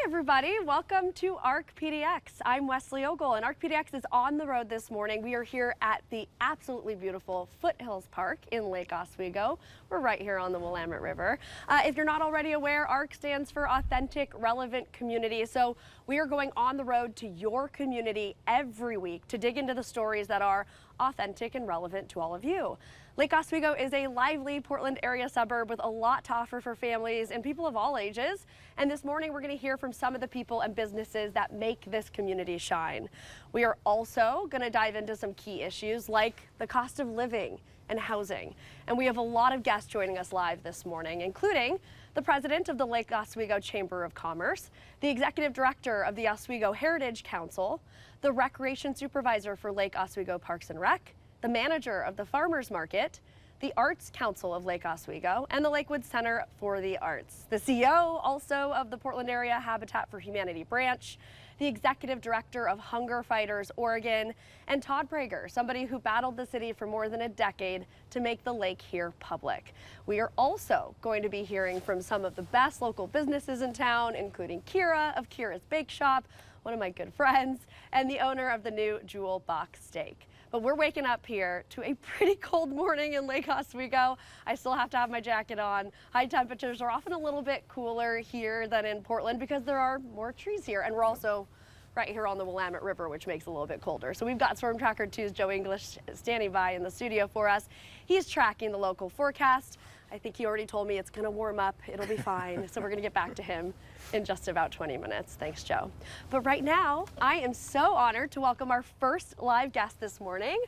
everybody, welcome to ARC PDX. I'm Wesley Ogle, and ARC PDX is on the road this morning. We are here at the absolutely beautiful Foothills Park in Lake Oswego. We're right here on the Willamette River. If you're not already aware, ARC stands for Authentic Relevant Community. So we are going on the road to your community every week to dig into the stories that are authentic and relevant to all of you. Lake Oswego is a lively Portland area suburb with a lot to offer for families and people of all ages. And this morning we're going to hear from some of the people and businesses that make this community shine. We are also going to dive into some key issues like the cost of living and housing. And we have a lot of guests joining us live this morning, including the president of the Lake Oswego Chamber of Commerce, the executive director of the Oswego Heritage Council, the recreation supervisor for Lake Oswego Parks and Rec, the manager of the Farmers Market, the Arts Council of Lake Oswego, and the Lakewood Center for the Arts. The CEO also of the Portland Area Habitat for Humanity branch, the executive director of Hunger Fighters Oregon, and Todd Prager, somebody who battled the city for more than a decade to make the lake here public. We are also going to be hearing from some of the best local businesses in town, including Kyra of Kyra's Bakeshop, one of my good friends, and the owner of the new Jewel Box Steak. But we're waking up here to a pretty cold morning in Lake Oswego. I still have to have my jacket on. High temperatures are often a little bit cooler here than in Portland because there are more trees here, and we're also right here on the Willamette River, which makes it a little bit colder. So we've got Storm Tracker 2's Joe English standing by in the studio for us. He's tracking the local forecast. I think he already told me it's going to warm up. It'll be fine. So we're going to get back to him in just about 20 minutes. Thanks, Joe. But right now, I am so honored to welcome our first live guest this morning.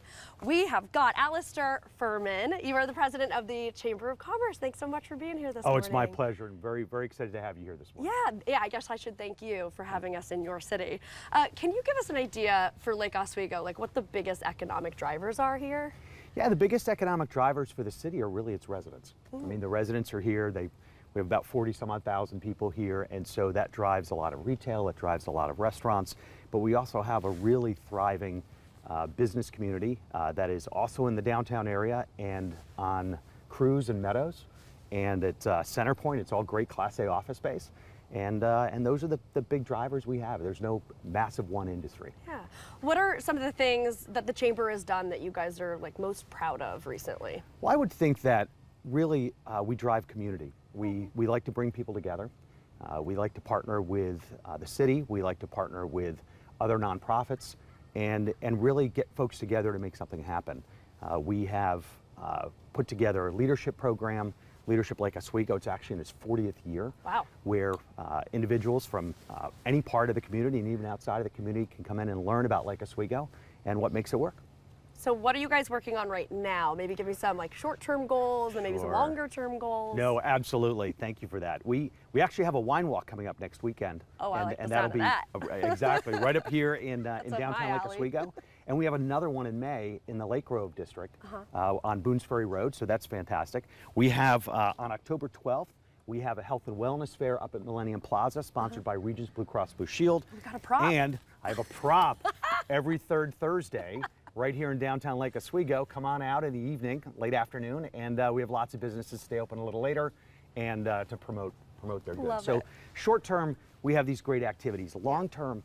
We have got Alistair Firmin. You are the president of the Chamber of Commerce. Thanks so much for being here this morning. Oh, it's my pleasure, and very, very excited to have you here this morning. Yeah, I guess I should thank you for having us in your city. Can you give us an idea for Lake Oswego, like what the biggest economic drivers are here? Yeah, the biggest economic drivers for the city are really its residents. I mean, the residents are here. We have about 40-some-odd thousand people here, and so that drives a lot of retail, it drives a lot of restaurants, but we also have a really thriving business community that is also in the downtown area and on Cruz and Meadows, and at Center Point. It's all great Class A office space. And those are the big drivers we have. There's no massive one industry. Yeah. What are some of the things that the Chamber has done that you guys are like most proud of recently? Well, I would think that really we drive community. We like to bring people together. We like to partner with the city. We like to partner with other nonprofits and really get folks together to make something happen. We have put together a leadership program, Leadership Lake Oswego. It's actually in its 40th year. Wow. Where individuals from any part of the community and even outside of the community can come in and learn about Lake Oswego and what makes it work. So what are you guys working on right now? Maybe give me some like short-term goals and maybe some longer-term goals. No, absolutely. Thank you for that. We actually have a wine walk coming up next weekend. Oh, I like the that'll sound of be exactly right up here in downtown Lake alley. Oswego. And we have another one in May in the Lake Grove district on Boones Ferry Road, so that's fantastic. We have on October 12th, we have a health and wellness fair up at Millennium Plaza, sponsored by Regents Blue Cross Blue Shield. We got a prop. And I have a prop every third Thursday right here in downtown Lake Oswego. Come on out in the evening, late afternoon, and we have lots of businesses stay open a little later and to promote their goods. Love so it. short term, we have these great activities. Long term,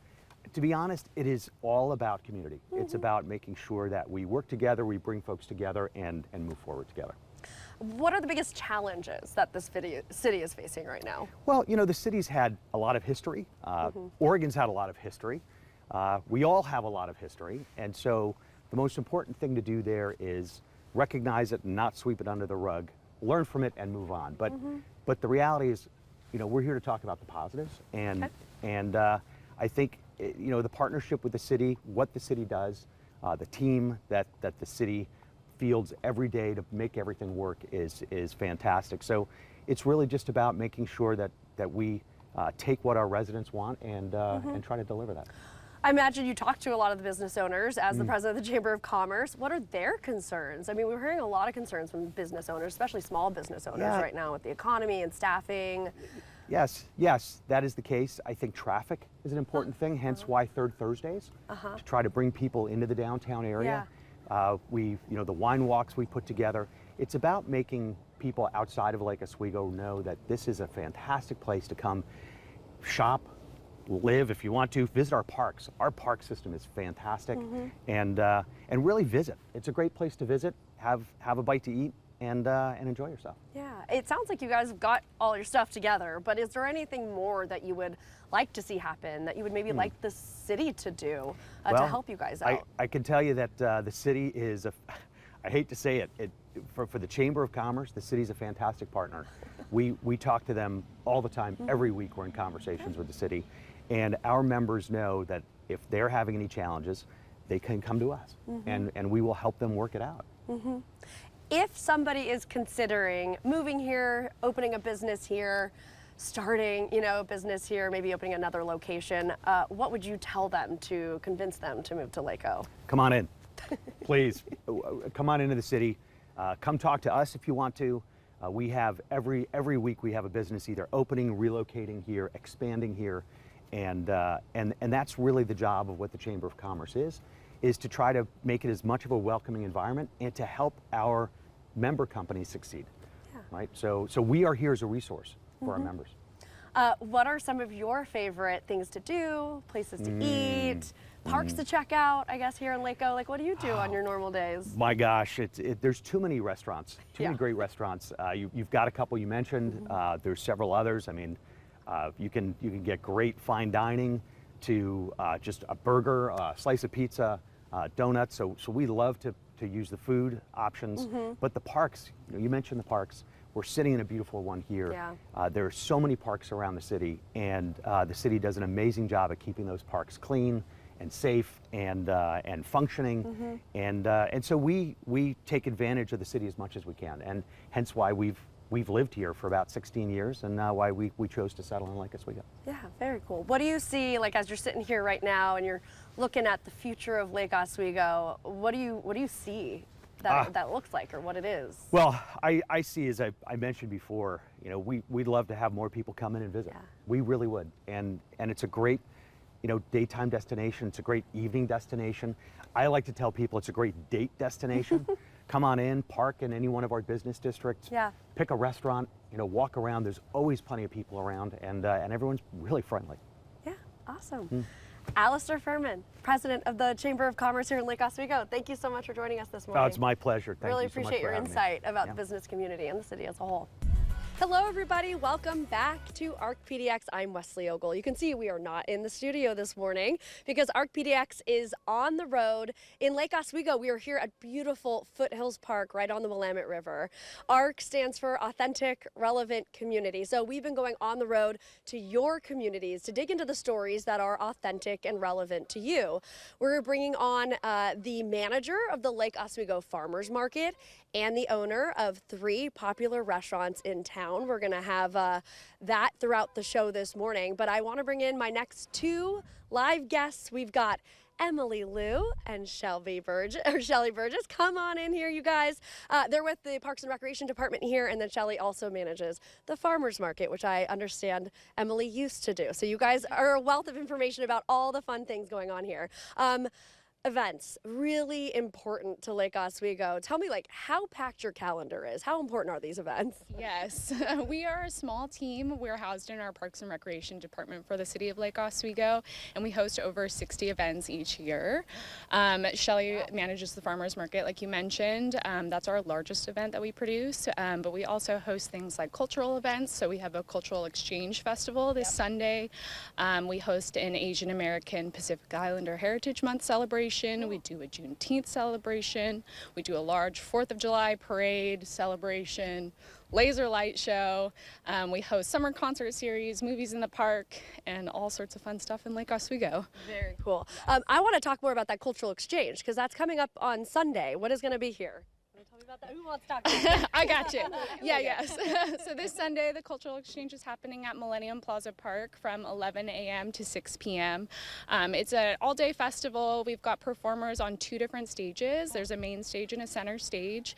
to be honest, it is all about community. It's about making sure that we work together, we bring folks together, and move forward together. What are the biggest challenges that this city is facing right now? Well, you know, the city's had a lot of history. Oregon's had a lot of history. We all have a lot of history, and so the most important thing to do there is recognize it and not sweep it under the rug, learn from it and move on. But the reality is, you know, we're here to talk about the positives, and I think, you know, the partnership with the city, what the city does, the team that the city fields every day to make everything work is fantastic. So it's really just about making sure that we take what our residents want and try to deliver that. I imagine you talk to a lot of the business owners as the president of the Chamber of Commerce. What are their concerns? I mean, we're hearing a lot of concerns from business owners, especially small business owners right now with the economy and staffing. Yes, that is the case. I think traffic is an important thing, hence why Third Thursdays, to try to bring people into the downtown area. You know, the wine walks we put together. It's about making people outside of Lake Oswego know that this is a fantastic place to come shop, live, if you want to, visit our parks. Our park system is fantastic, and really visit. It's a great place to visit, have a bite to eat, and enjoy yourself. Yeah, it sounds like you guys have got all your stuff together, but is there anything more that you would like to see happen, that you would maybe like the city to do to help you guys out? I can tell you that the city is, I hate to say it, for the Chamber of Commerce, the city's a fantastic partner. We talk to them all the time. Every week we're in conversations with the city, and our members know that if they're having any challenges, they can come to us, and we will help them work it out. If somebody is considering moving here, opening a business here, starting, a business here, maybe opening another location, what would you tell them to convince them to move to Lakeo? Come on in, please. Come on into the city. Come talk to us if you want to. We have every week we have a business either opening, relocating here, expanding here, and that's really the job of what the Chamber of Commerce is to try to make it as much of a welcoming environment and to help our member companies succeed. Right? So we are here as a resource for our members. What are some of your favorite things to do, places to eat, parks to check out, I guess, here in Lakeo? Like, what do you do on your normal days? My gosh, there's too many restaurants, too many great restaurants. You've got a couple you mentioned. There's several others. I mean, you can get great fine dining to just a burger, a slice of pizza, donuts. So we love to use the food options. But the parks, you mentioned the parks. We're sitting in a beautiful one here. Yeah. There are so many parks around the city, and the city does an amazing job at keeping those parks clean and safe and functioning. And so we take advantage of the city as much as we can, and hence why we've lived here for about 16 years, and why we chose to settle in Lake Oswego. Yeah, very cool. What do you see, like, as you're sitting here right now and you're looking at the future of Lake Oswego? What do you see that looks like, or what it is? Well, I see, as I mentioned before, we'd love to have more people come in and visit. Yeah. We really would, and it's a great, daytime destination. It's a great evening destination. I like to tell people it's a great date destination. Come on in, park in any one of our business districts. Yeah. Pick a restaurant, walk around. There's always plenty of people around, and everyone's really friendly. Yeah, awesome. Alistair Firmin, President of the Chamber of Commerce here in Lake Oswego. Thank you so much for joining us this morning. Oh, it's my pleasure. Thank really you so much appreciate for your having me. insight about the business community and the city as a whole. Hello everybody, welcome back to ARC PDX. I'm Wesley Ogle. You can see we are not in the studio this morning because ARC PDX is on the road in Lake Oswego. We are here at beautiful Foothills Park right on the Willamette River. ARC stands for Authentic, Relevant Community. So we've been going on the road to your communities to dig into the stories that are authentic and relevant to you. We're bringing on the manager of the Lake Oswego Farmers Market and the owner of 3 popular restaurants in town. We're gonna have that throughout the show this morning, but I wanna bring in my next 2 live guests. We've got Emily Liu and Shelley Burgess. Come on in here, you guys. They're with the Parks and Recreation Department here, and then Shelley also manages the Farmers Market, which I understand Emily used to do. So you guys are a wealth of information about all the fun things going on here. Events, really important to Lake Oswego. Tell me, like, how packed your calendar is. How important are these events? Yes, we are a small team. We're housed in our Parks and Recreation Department for the city of Lake Oswego, and we host over 60 events each year. Shelley manages the Farmers Market, like you mentioned. That's our largest event that we produce, but we also host things like cultural events. So we have a cultural exchange festival this Sunday. We host an Asian American Pacific Islander Heritage Month celebration. We do a Juneteenth celebration. We do a large 4th of July parade celebration, laser light show. We host summer concert series, movies in the park, and all sorts of fun stuff in Lake Oswego. Very cool. I want to talk more about that cultural exchange because that's coming up on Sunday. What is going to be here? Tell me about that. Who wants to talk about that? I got you. Yes. So this Sunday, the cultural exchange is happening at Millennium Plaza Park from 11 a.m. to 6 p.m. It's an all-day festival. We've got performers on 2 different stages. There's a main stage and a center stage.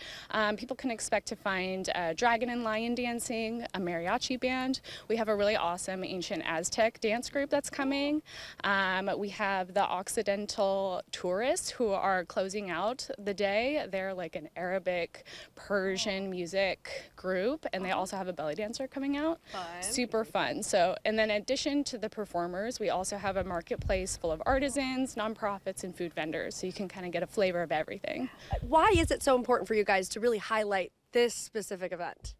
People can expect to find dragon and lion dancing, a mariachi band. We have a really awesome ancient Aztec dance group that's coming. We have the Occidental tourists who are closing out the day. They're like an Arabic Arabic, Persian music group, and they also have a belly dancer coming out. Fun. Super fun. So, and then in addition to the performers, we also have a marketplace full of artisans, nonprofits, and food vendors, so you can kind of get a flavor of everything. Why is it so important for you guys to really highlight this specific event?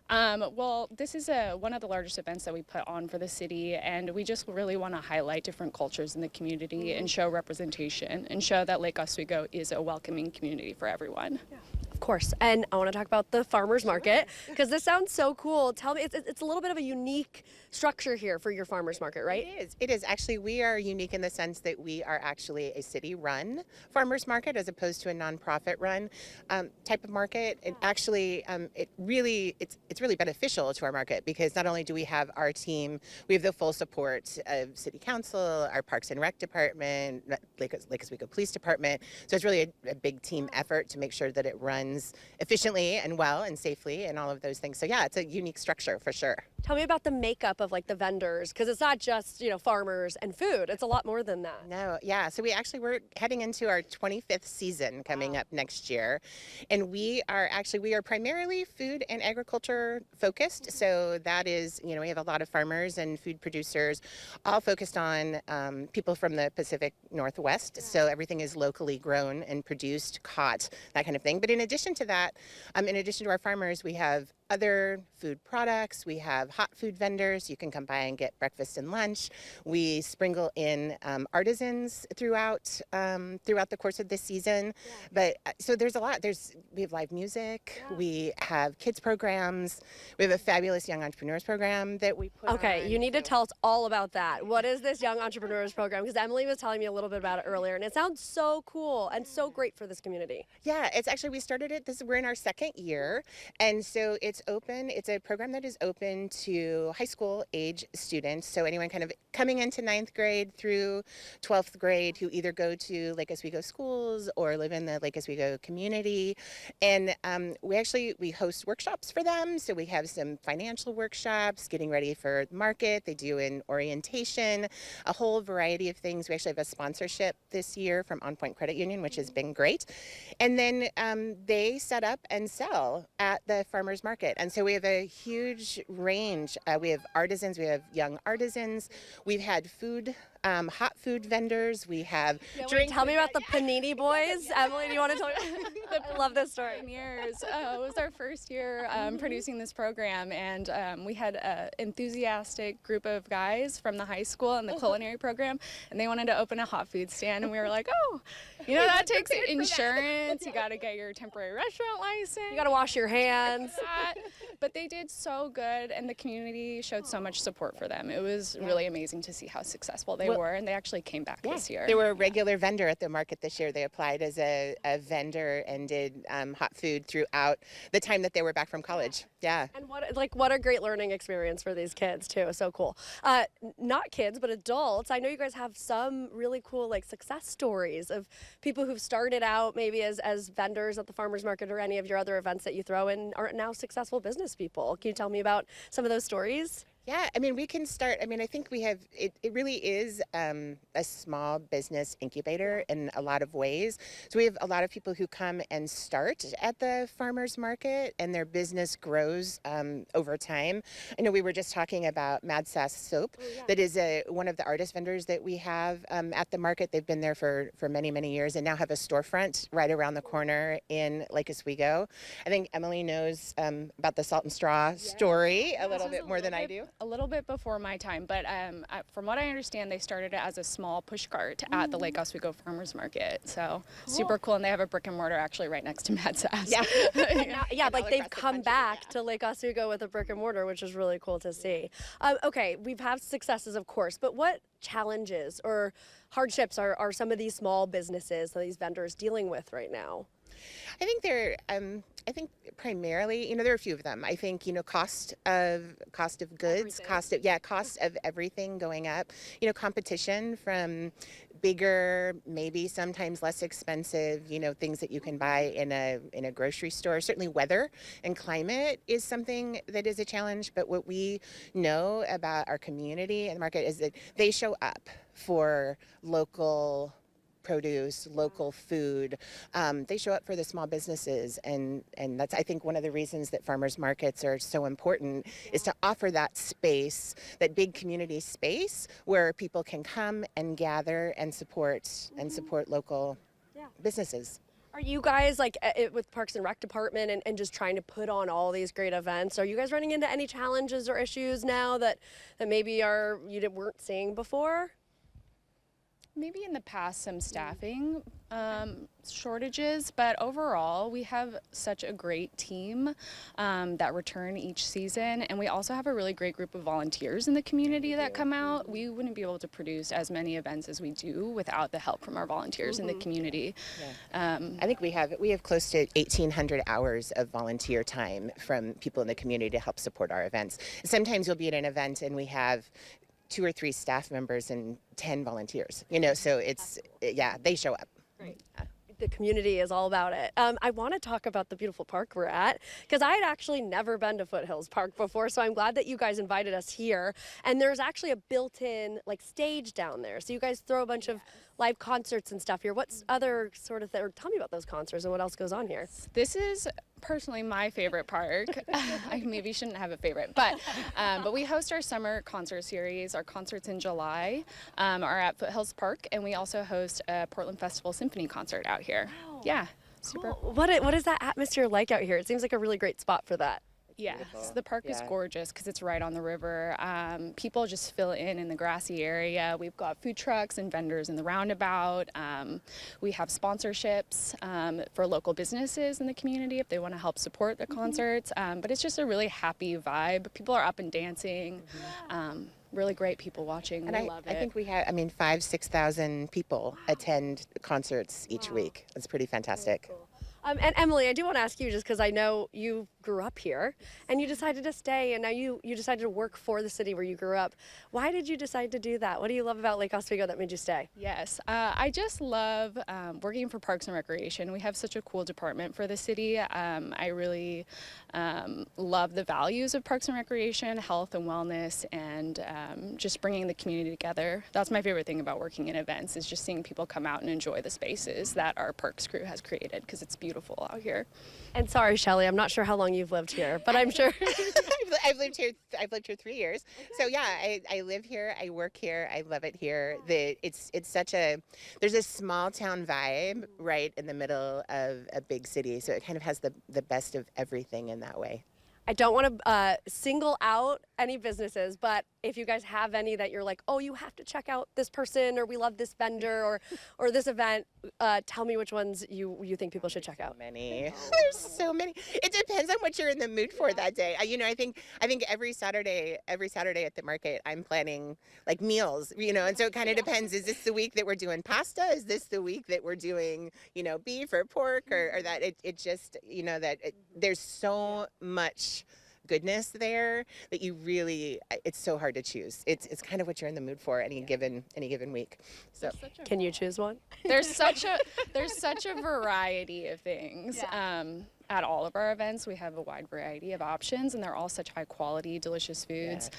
Well, this is one of the largest events that we put on for the city, and we just really want to highlight different cultures in the community and show representation and show that Lake Oswego is a welcoming community for everyone. Yeah. Of course, and I want to talk about the farmers market because this sounds so cool. Tell me, it's a little bit of a unique structure here for your farmers market, right? It is. Actually, we are unique in the sense that we are actually a city-run farmers market as opposed to a nonprofit-run type of market. And actually, it's really beneficial to our market because not only do we have our team, we have the full support of City Council, our Parks and Rec Department, Lake Oswego Police Department. So it's really a big team effort to make sure that it runs efficiently and well and safely and all of those things. So yeah, it's a unique structure for sure. Tell me about the makeup of like the vendors, because it's not just, farmers and food. It's a lot more than that. No, yeah. So we're heading into our 25th season coming up next year. And we are primarily food and agriculture focused. So that is, we have a lot of farmers and food producers all focused on people from the Pacific Northwest. So everything is locally grown and produced, caught, that kind of thing. But in addition to that, in addition to our farmers, we have other food products. We have hot food vendors. You can come by and get breakfast and lunch. We sprinkle in artisans throughout the course of this season. Yeah. But so there's a lot. We have live music. Yeah. We have kids programs. We have a fabulous young entrepreneurs program that we put on. Okay, you need to tell us all about that. What is this young entrepreneurs program? Because Emily was telling me a little bit about it earlier, and it sounds so cool and so great for this community. Yeah, it's actually, we started it. We're in our second year, and so it's open. It's a program that is open to high school age students. So anyone kind of coming into 9th grade through 12th grade who either go to Lake Oswego schools or live in the Lake Oswego community. And we host workshops for them. So we have some financial workshops, getting ready for the market. They do an orientation, a whole variety of things. We actually have a sponsorship this year from On Point Credit Union, which has been great. And then they set up and sell at the farmers market. And so we have a huge range. We have artisans, we have young artisans. We've had hot food vendors. We have drinks. Tell me about the panini boys. Emily, do you want to tell me? I love this story. It was our first year producing this program, and we had an enthusiastic group of guys from the high school and the culinary program, and they wanted to open a hot food stand, and we were like, oh, that takes insurance. You got to get your temporary restaurant license. You got to wash your hands. But they did so good, and the community showed so much support for them. It was really amazing to see how successful they were, and they actually came back this year. They were a regular vendor at the market this year. They applied as a vendor and did hot food throughout the time that they were back from college. Yeah. And what a great learning experience for these kids too. So cool. Not kids, but adults. I know you guys have some really cool success stories of people who've started out maybe as vendors at the farmers market or any of your other events that you throw in are now successful business people. Can you tell me about some of those stories? Yeah, we can start. I think we have, it really is a small business incubator in a lot of ways. So we have a lot of people who come and start at the farmers market and their business grows over time. I know we were just talking about Mad Sass Soap. Oh, yeah. That is one of the artist vendors that we have at the market. They've been there for many, many years and now have a storefront right around the corner in Lake Oswego. I think Emily knows about the Salt and Straw story a little bit more than I do. A little bit before my time, but from what I understand, they started it as a small push cart at the Lake Oswego Farmers Market. So super cool, and they have a brick and mortar actually right next to Mad Sass. Yeah, they've come back to Lake Oswego with a brick and mortar, which is really cool to see. Okay, we've had successes, of course, but what challenges or hardships are some of these small businesses, these vendors dealing with right now? I think primarily, there are a few of them. I think, cost of goods, cost of everything going up. Competition from bigger, maybe sometimes less expensive, things that you can buy in a grocery store. Certainly weather and climate is something that is a challenge, but what we know about our community and the market is that they show up for local produce, local food. They show up for the small businesses, and that's, I think, one of the reasons that farmers markets are so important is to offer that space, that big community space where people can come and gather and support local businesses. Are you guys like with Parks and Rec Department and just trying to put on all these great events? Are you guys running into any challenges or issues now that maybe you weren't seeing before? Maybe in the past some staffing shortages, but overall we have such a great team that return each season, and we also have a really great group of volunteers in the community that come out. We wouldn't be able to produce as many events as we do without the help from our volunteers in the community. I think we have close to 1,800 hours of volunteer time from people in the community to help support our events. Sometimes you'll be at an event and we have 2 or 3 staff members and 10 volunteers, so they show up. Right. The community is all about it. I want to talk about the beautiful park we're at, because I had actually never been to Foothills Park before, so I'm glad that you guys invited us here. And there's actually a built-in stage down there, so you guys throw a bunch of live concerts and stuff here. What's other sort of tell me about those concerts and what else goes on here? This is personally my favorite park. I maybe shouldn't have a favorite, but we host our summer concert series. Our concerts in July are at Foothills Park, and we also host a Portland Festival Symphony concert out here. Wow. Yeah, super. Cool. What is that atmosphere like out here? It seems like a really great spot for that. Yes, the park is gorgeous because it's right on the river. People just fill in the grassy area. We've got food trucks and vendors in the roundabout. We have sponsorships for local businesses in the community if they want to help support the concerts. But it's just a really happy vibe. People are up and dancing. Really great people watching. And I love it. I think we have, 5,000-6,000 people attend concerts each week. It's pretty fantastic. Cool. And Emily, I do want to ask you, just because I know you grew up here and you decided to stay, and now you decided to work for the city where you grew up. Why did you decide to do that? What do you love about Lake Oswego that made you stay? Yes, I just love working for Parks and Recreation. We have such a cool department for the city. I really love the values of Parks and Recreation, health and wellness, and just bringing the community together. That's my favorite thing about working in events, is just seeing people come out and enjoy the spaces that our Parks crew has created, because it's beautiful out here. And sorry, Shelley, I'm not sure how long you've lived here, but I'm sure. I've lived here 3 years. Okay. So yeah, I live here, I work here, I love it here. It's such there's a small town vibe right in the middle of a big city, so it kind of has the best of everything in that way. I don't want to single out any businesses, but if you guys have any that you're like, oh, you have to check out this person, or we love this vendor, or this event, tell me which ones you think people should check out. There's so many. It depends on what you're in the mood for that day. I think every Saturday at the market, I'm planning meals, and so it kind of depends. Is this the week that we're doing pasta? Is this the week that we're doing, beef or pork or that? It just, there's so much goodness there that it's so hard to choose. It's kind of what you're in the mood for any given week. So can you choose one? There's such a variety of things. At all of our events, we have a wide variety of options, and they're all such high quality, delicious foods. Yeah.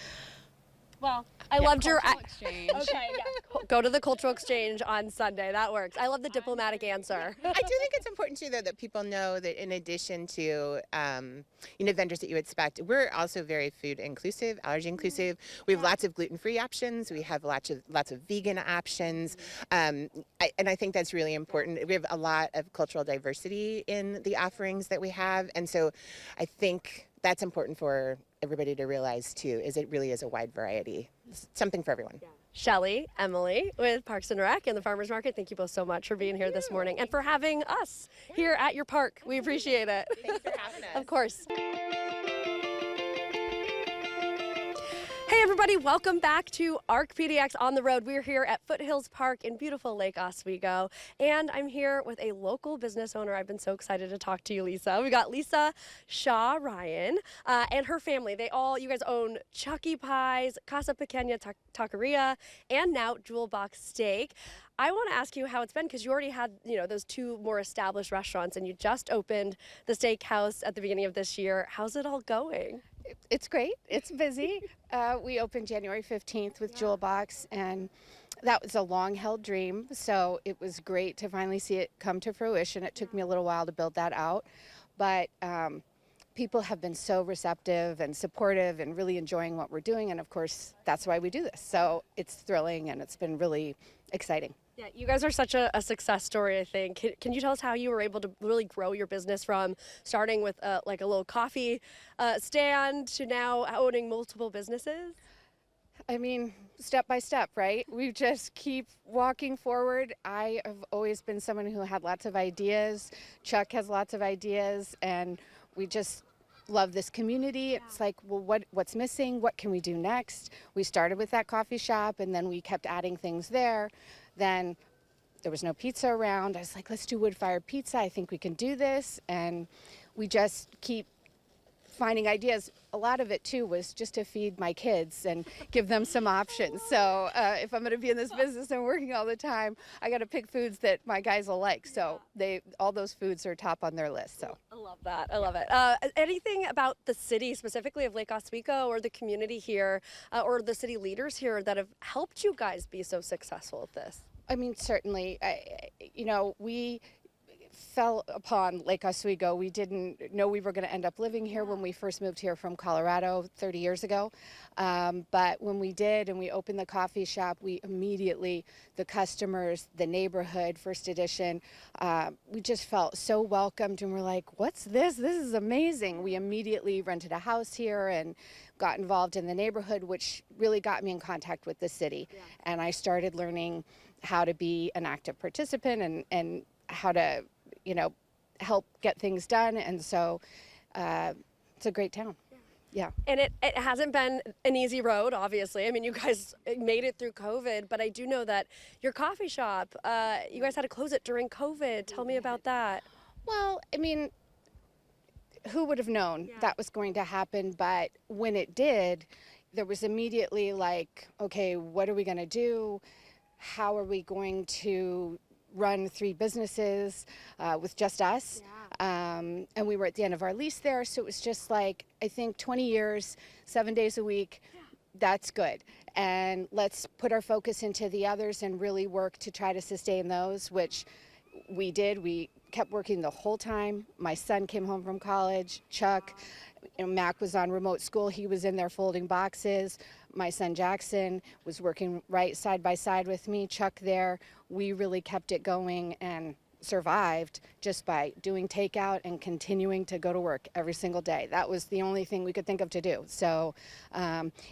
Well, I loved your exchange. Okay, yeah. Go to the cultural exchange on Sunday. That works. I love the diplomatic answer. I do think it's important too, though, that people know that in addition to vendors that you expect, we're also very food inclusive, allergy inclusive. We have lots of gluten-free options. We have lots of vegan options, and I think that's really important. We have a lot of cultural diversity in the offerings that we have, and so I think that's important for everybody to realize too, is it really is a wide variety. It's something for everyone. Yeah. Shelley, Emily with Parks and Rec and the Farmers Market, thank you both so much for being here this morning and for having us here at your park. We appreciate it. Thanks for having us. Of course. Hey everybody, welcome back to ARC PDX on the road. We're here at Foothills Park in beautiful Lake Oswego, and I'm here with a local business owner. I've been so excited to talk to you, Lisa. We got Lisa Shaw Ryan and her family. You guys own Chucky Pies, Casa Pequeña Taqueria, and now Jewel Box Steak. I want to ask you how it's been, because you already had, those 2 more established restaurants, and you just opened the steakhouse at the beginning of this year. How's it all going? It's great. It's busy. We opened January 15th with Jewel Box, and that was a long-held dream, so it was great to finally see it come to fruition. It took me a little while to build that out, but people have been so receptive and supportive and really enjoying what we're doing, and of course, that's why we do this. So it's thrilling, and it's been really exciting. Yeah, you guys are such a success story, I think. Can you tell us how you were able to really grow your business from starting with like a little coffee stand to now owning multiple businesses? I mean, step by step, right? We just keep walking forward. I have always been someone who had lots of ideas. Chuck has lots of ideas, and we just love this community. It's like, well, what's missing? What can we do next? We started with that coffee shop, and then we kept adding things there. Then there was no pizza around. I was like, let's do wood-fired pizza. I think we can do this. And we just keep finding ideas. A lot of it too was just to feed my kids and give them some options. So if I'm going to be in this business and working all the time, I got to pick foods that my guys will like. So all those foods are top on their list. So I love that. I love it. Anything about the city, specifically of Lake Oswego, or the community here, or the city leaders here that have helped you guys be so successful at this? I mean, certainly, we fell upon Lake Oswego. We didn't know we were going to end up living here when we first moved here from Colorado 30 years ago. But when we did and we opened the coffee shop, we immediately, the customers, the neighborhood, First Edition, we just felt so welcomed, and we're like, what's this? This is amazing. We immediately rented a house here and got involved in the neighborhood, which really got me in contact with the city. Yeah. And I started learning how to be an active participant and how to help get things done. And so it's a great town. Yeah. And it hasn't been an easy road, obviously. I mean, you guys made it through COVID, but I do know that your coffee shop, you guys had to close it during COVID. Tell me about that. Well, I mean, who would have known that was going to happen? But when it did, there was immediately like, okay, what are we going to do? How are we going to run 3 businesses with just us? And we were at the end of our lease there, so it was just like, I think 20 years, 7 days a week, that's good. And let's put our focus into the others and really work to try to sustain those, which we did. We kept working the whole time. My son came home from college. Chuck, Mac was on remote school. He was in there folding boxes. My son Jackson was working right side by side with me. Chuck there. We really kept it going and survived just by doing takeout and continuing to go to work every single day. That was the only thing we could think of to do. So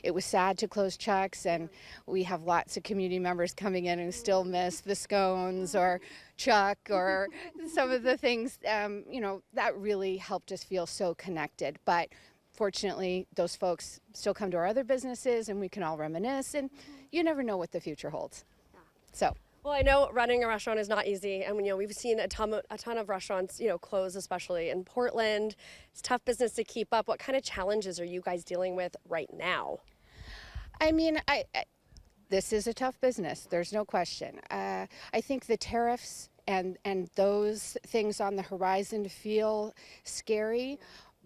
it was sad to close Chuck's, and we have lots of community members coming in who still miss the scones or Chuck or some of the things, that really helped us feel so connected. But fortunately, those folks still come to our other businesses, and we can all reminisce, and you never know what the future holds. So. Well, I know running a restaurant is not easy, and we've seen a ton of restaurants, close, especially in Portland. It's tough business to keep up. What kind of challenges are you guys dealing with right now? I mean, this is a tough business. There's no question. I think the tariffs and those things on the horizon feel scary.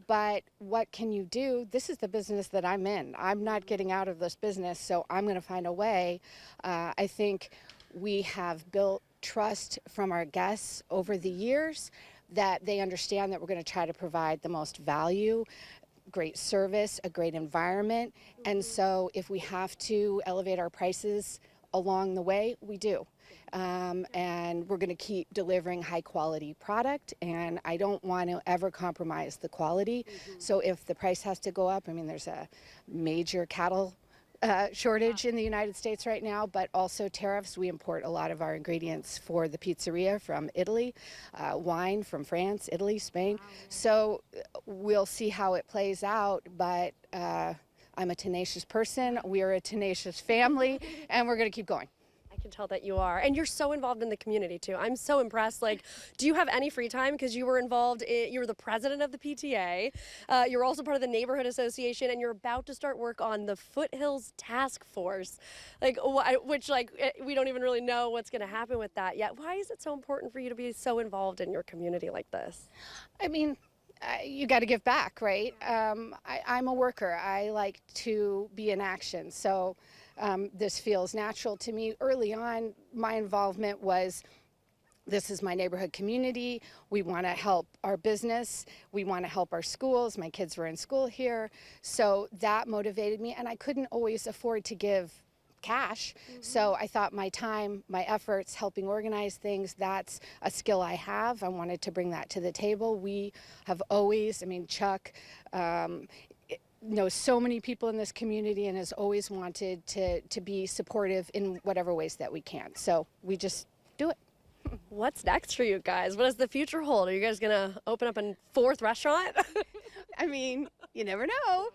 But what can you do? This is the business that I'm in. I'm not getting out of this business, so I'm going to find a way. I think we have built trust from our guests over the years that they understand that we're going to try to provide the most value, great service, a great environment. And so if we have to elevate our prices along the way, we do. And we're going to keep delivering high quality product, and I don't want to ever compromise the quality. So if the price has to go up, I mean, there's a major cattle shortage in the United States right now, but also tariffs. We import a lot of our ingredients for the pizzeria from Italy, wine from France, Italy, Spain. So we'll see how it plays out, but I'm a tenacious person. We're a tenacious family, and we're going to keep going. I can tell that you are. And you're so involved in the community too. I'm so impressed. Like, do you have any free time? Because you were involved, you were the president of the PTA. You're also part of the neighborhood association, and you're about to start work on the Foothills Task Force. Which we don't even really know what's going to happen with that yet. Why is it so important for you to be so involved in your community like this? I mean, you got to give back, right? I'm a worker. I like to be in action. So this feels natural to me. Early on, my involvement was, this is my neighborhood community. We want to help our business. We want to help our schools. My kids were in school here. So that motivated me, and I couldn't always afford to give cash. So I thought my time, my efforts, helping organize things, that's a skill I have. I wanted to bring that to the table. We have always, Chuck knows so many people in this community and has always wanted to be supportive in whatever ways that we can. So we just do it. What's next for you guys? What does the future hold? Are you guys gonna open up a 4th restaurant? You never know.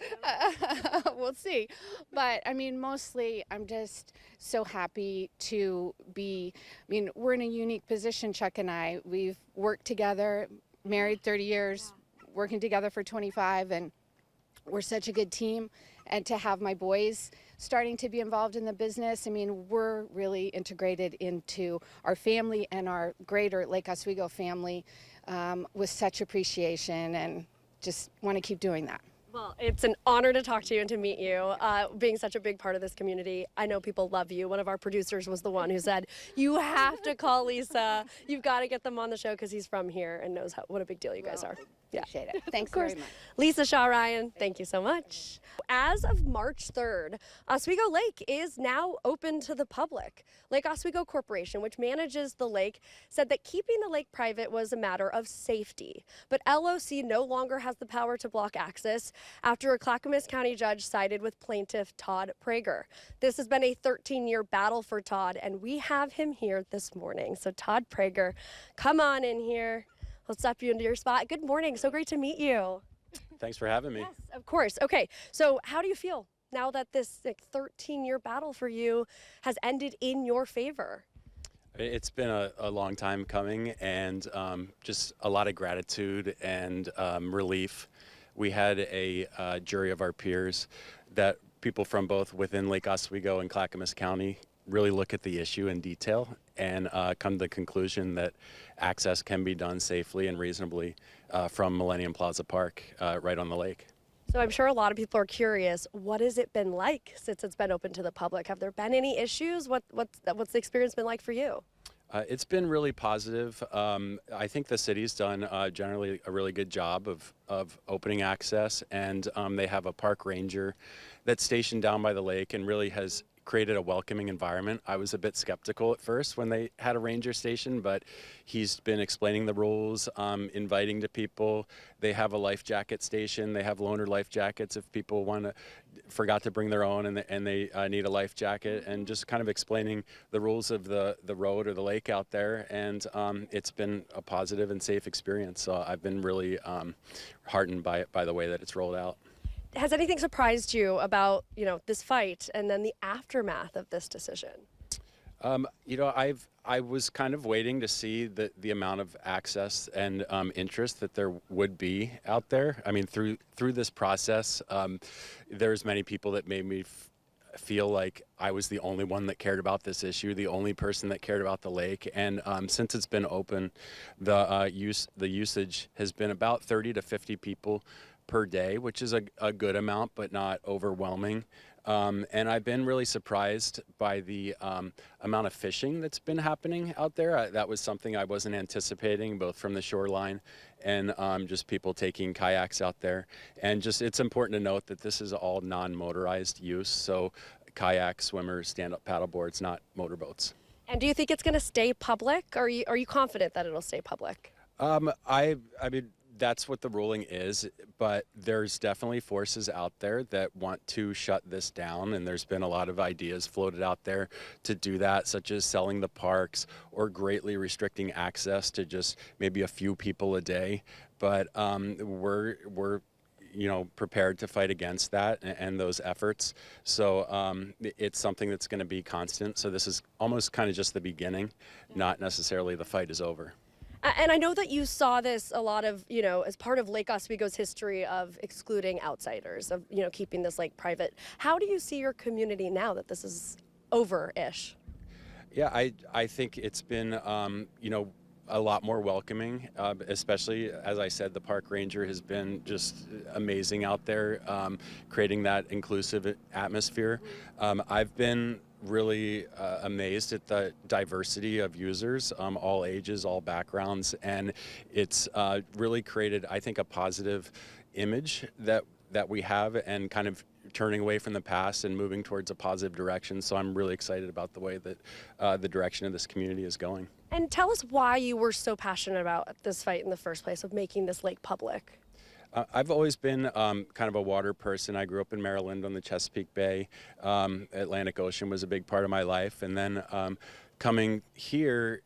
We'll see. But mostly I'm just so happy to be, we're in a unique position, Chuck and I. We've worked together, married 30 years, working together for 25, and we're such a good team. And to have my boys starting to be involved in the business, we're really integrated into our family and our greater Lake Oswego family with such appreciation, and just want to keep doing that. Well, it's an honor to talk to you and to meet you, being such a big part of this community. I know people love you. One of our producers was the one who said, you have to call Lisa. You've got to get them on the show because he's from here and knows what a big deal you guys are. Yeah. Appreciate it. Thanks Of course. very much. Lisa Shaw Ryan, thank you so much. As of March 3rd, Oswego Lake is now open to the public. Lake Oswego Corporation, which manages the lake, said that keeping the lake private was a matter of safety. But LOC no longer has the power to block access after a Clackamas County judge sided with plaintiff Todd Prager. This has been a 13-year battle for Todd, and we have him here this morning. So Todd Prager, come on in here. I'll step you into your spot. Good morning. So great to meet you. Thanks for having me. Yes, of course. Okay, so how do you feel now that this 13-year battle for you has ended in your favor? It's been a long time coming, and just a lot of gratitude and relief. We had a jury of our peers, that people from both within Lake Oswego and Clackamas County really look at the issue in detail and come to the conclusion that access can be done safely and reasonably from Millennium Plaza Park right on the lake. So I'm sure a lot of people are curious, what has it been like since it's been open to the public? Have there been any issues? What's the experience been like for you? It's been really positive. I think the city's done generally a really good job of opening access, and they have a park ranger that's stationed down by the lake and really has created a welcoming environment. I was a bit skeptical at first when they had a ranger station, but he's been explaining the rules, inviting to people. They have a life jacket station. They have loaner life jackets if people forgot to bring their own and they need a life jacket, and just kind of explaining the rules of the road or the lake out there. And it's been a positive and safe experience. So I've been really heartened by the way that it's rolled out. Has anything surprised you about, this fight and then the aftermath of this decision? I was kind of waiting to see the amount of access and interest that there would be out there. Through this process, there's many people that made me feel like I was the only one that cared about this issue, the only person that cared about the lake. And since it's been open, the usage has been about 30 to 50 people per day, which is a good amount, but not overwhelming. And I've been really surprised by the amount of fishing that's been happening out there. That was something I wasn't anticipating, both from the shoreline and just people taking kayaks out there. And just, it's important to note that this is all non-motorized use, so kayaks, swimmers, stand-up paddleboards, not motorboats. And do you think it's going to stay public? Are you confident that it'll stay public? That's what the ruling is, but there's definitely forces out there that want to shut this down, and there's been a lot of ideas floated out there to do that, such as selling the parks or greatly restricting access to just maybe a few people a day. But we're prepared to fight against that and those efforts. So it's something that's going to be constant. So this is almost kind of just the beginning, not necessarily the fight is over. And I know that you saw this a lot of, as part of Lake Oswego's history of excluding outsiders, of, keeping this lake private. How do you see your community now that this is over-ish? Yeah, I think it's been, a lot more welcoming, especially, as I said, the park ranger has been just amazing out there, creating that inclusive atmosphere. I've been really amazed at the diversity of users, all ages, all backgrounds, and it's really created, I think, a positive image that we have, and kind of turning away from the past and moving towards a positive direction. So I'm really excited about the way that the direction of this community is going. And tell us why you were so passionate about this fight in the first place, of making this lake public. I've always been kind of a water person. I grew up in Maryland on the Chesapeake Bay. Atlantic Ocean was a big part of my life. And then coming here,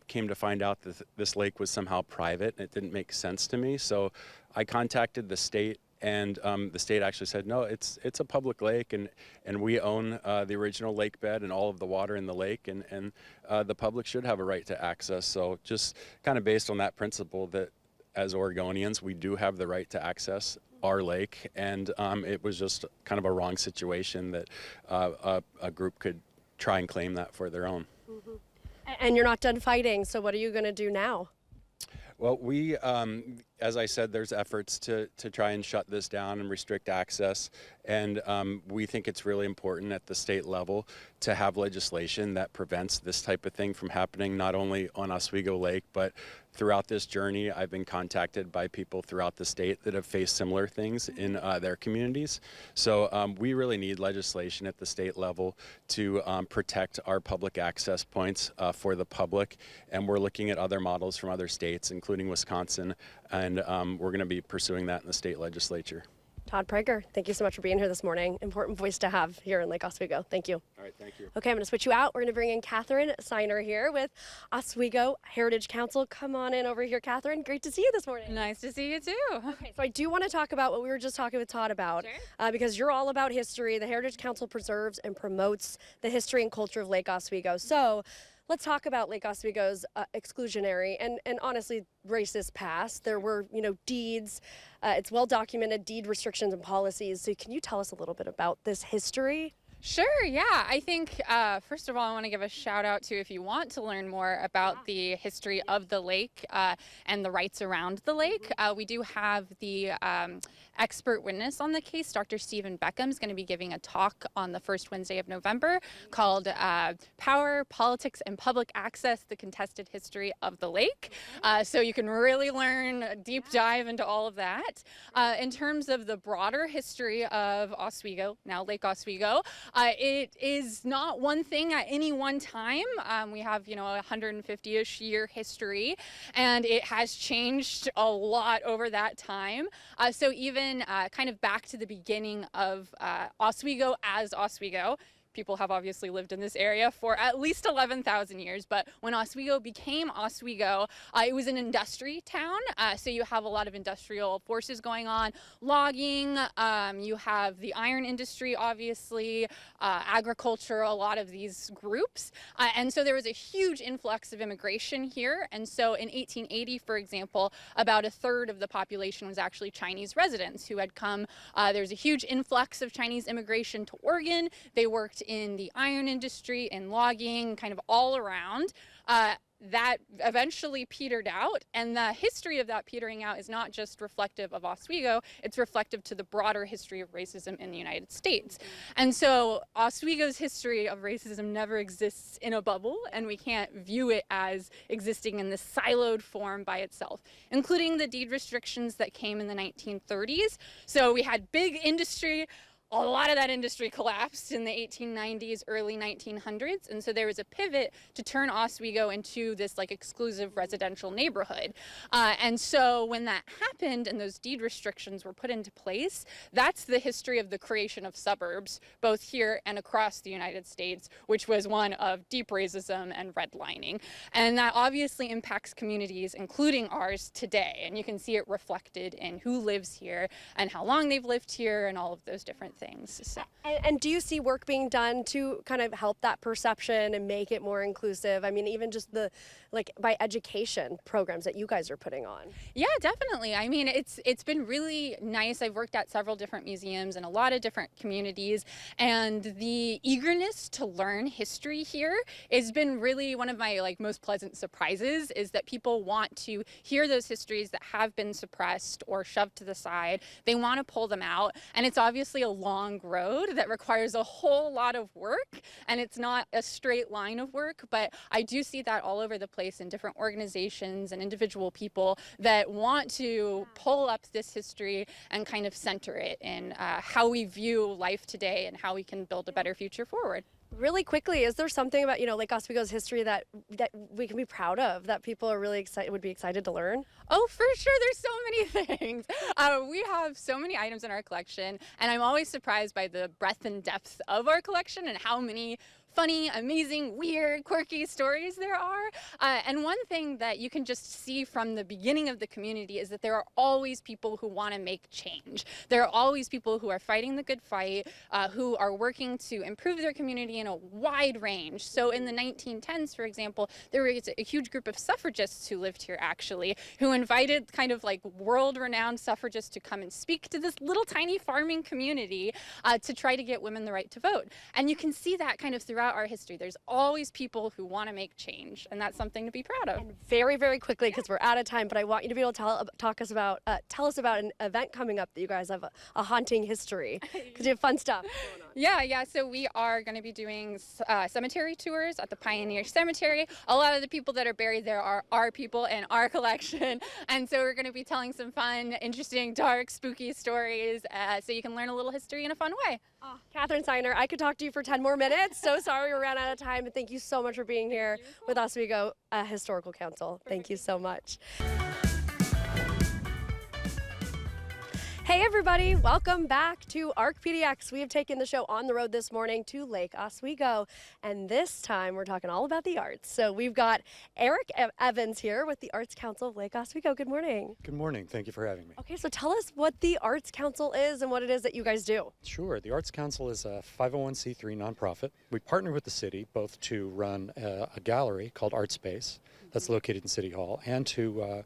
came to find out that this lake was somehow private. It didn't make sense to me. So I contacted the state, and the state actually said, no, it's a public lake, and we own the original lake bed and all of the water in the lake, and the public should have a right to access. So just kind of based on that principle, that as Oregonians, we do have the right to access our lake, and it was just kind of a wrong situation that a group could try and claim that for their own. Mm-hmm. And you're not done fighting, so what are you going to do now? Well, we, as I said, there's efforts to try and shut this down and restrict access, and we think it's really important at the state level to have legislation that prevents this type of thing from happening, not only on Oswego Lake, but throughout this journey. I've been contacted by people throughout the state that have faced similar things in their communities. So we really need legislation at the state level to protect our public access points for the public, and we're looking at other models from other states, including Wisconsin, and we're going to be pursuing that in the state legislature. Todd Prager, thank you so much for being here this morning. Important voice to have here in Lake Oswego. Thank you. All right, thank you. Okay, I'm going to switch you out. We're going to bring in Kathryn Sinor here with Oswego Heritage Council. Come on in over here, Kathryn. Great to see you this morning. Nice to see you too. Okay, so I do want to talk about what we were just talking with Todd about, because you're all about history. The Heritage Council preserves and promotes the history and culture of Lake Oswego. So let's talk about Lake Oswego's exclusionary and honestly racist past. There were, deeds. It's well documented, deed restrictions and policies. So can you tell us a little bit about this history? Sure, yeah. I think, first of all, I want to give a shout out to, if you want to learn more about the history of the lake and the rights around the lake, we do have the expert witness on the case. Dr. Stephen Beckham is going to be giving a talk on the first Wednesday of November called Power, Politics, and Public Access, the Contested History of the Lake. So you can really learn a deep dive into all of that. In terms of the broader history of Oswego, now Lake Oswego, it is not one thing at any one time. We have, a 150-ish year history, and it has changed a lot over that time. So even kind of back to the beginning of Oswego as Oswego, people have obviously lived in this area for at least 11,000 years, but when Oswego became Oswego, it was an industry town, so you have a lot of industrial forces going on, logging, you have the iron industry, obviously, agriculture, a lot of these groups, and so there was a huge influx of immigration here, and so in 1880, for example, about a third of the population was actually Chinese residents who had come. There was a huge influx of Chinese immigration to Oregon. They worked in the iron industry and logging, kind of all around. That eventually petered out, and the history of that petering out is not just reflective of Oswego, it's reflective to the broader history of racism in the United States. And so Oswego's history of racism never exists in a bubble, and we can't view it as existing in this siloed form by itself, including the deed restrictions that came in the 1930s. So we had big industry. A lot of that industry collapsed in the 1890s, early 1900s, and so there was a pivot to turn Oswego into this exclusive residential neighborhood. And so when that happened and those deed restrictions were put into place, that's the history of the creation of suburbs, both here and across the United States, which was one of deep racism and redlining. And that obviously impacts communities, including ours today, and you can see it reflected in who lives here and how long they've lived here and all of those different things. So. And do you see work being done to kind of help that perception and make it more inclusive? I mean, even just by education programs that you guys are putting on. Yeah, definitely. I mean, it's been really nice. I've worked at several different museums in a lot of different communities, and the eagerness to learn history here has been really one of my most pleasant surprises, is that people want to hear those histories that have been suppressed or shoved to the side. They want to pull them out, and it's obviously a long road that requires a whole lot of work, and it's not a straight line of work, but I do see that all over the place in different organizations and individual people that want to pull up this history and kind of center it in how we view life today and how we can build a better future forward. Really quickly, is there something about Lake Oswego's history that we can be proud of, that people are really would be excited to learn? Oh, for sure. There's so many things. We have so many items in our collection, and I'm always surprised by the breadth and depth of our collection and how many funny, amazing, weird, quirky stories there are. And one thing that you can just see from the beginning of the community is that there are always people who want to make change. There are always people who are fighting the good fight, who are working to improve their community in a wide range. So in the 1910s, for example, there was a huge group of suffragists who lived here, actually, who invited kind of world-renowned suffragists to come and speak to this little tiny farming community to try to get women the right to vote. And you can see that kind of throughout our history. There's always people who want to make change, and that's something to be proud of. And very, very quickly, because we're out of time, but I want you to be able to tell us about an event coming up that you guys have, a haunting history, because you have fun stuff going on. Yeah. So we are going to be doing cemetery tours at the Pioneer Cemetery. A lot of the people that are buried there are our people in our collection, and so we're going to be telling some fun, interesting, dark, spooky stories, so you can learn a little history in a fun way. Kathryn Sinor, I could talk to you for 10 more minutes. So sorry we ran out of time, but thank you so much for being here with Oswego Historical Council. Thank you so much. Hey everybody, welcome back to ARC PDX. We have taken the show on the road this morning to Lake Oswego, and this time we're talking all about the arts. So we've got Eric Evans here with the Arts Council of Lake Oswego. Good morning. Good morning. Thank you for having me. Okay, so tell us what the Arts Council is and what it is that you guys do. Sure. The Arts Council is a 501c3 nonprofit. We partner with the city both to run a gallery called Art Space that's located in City Hall, and to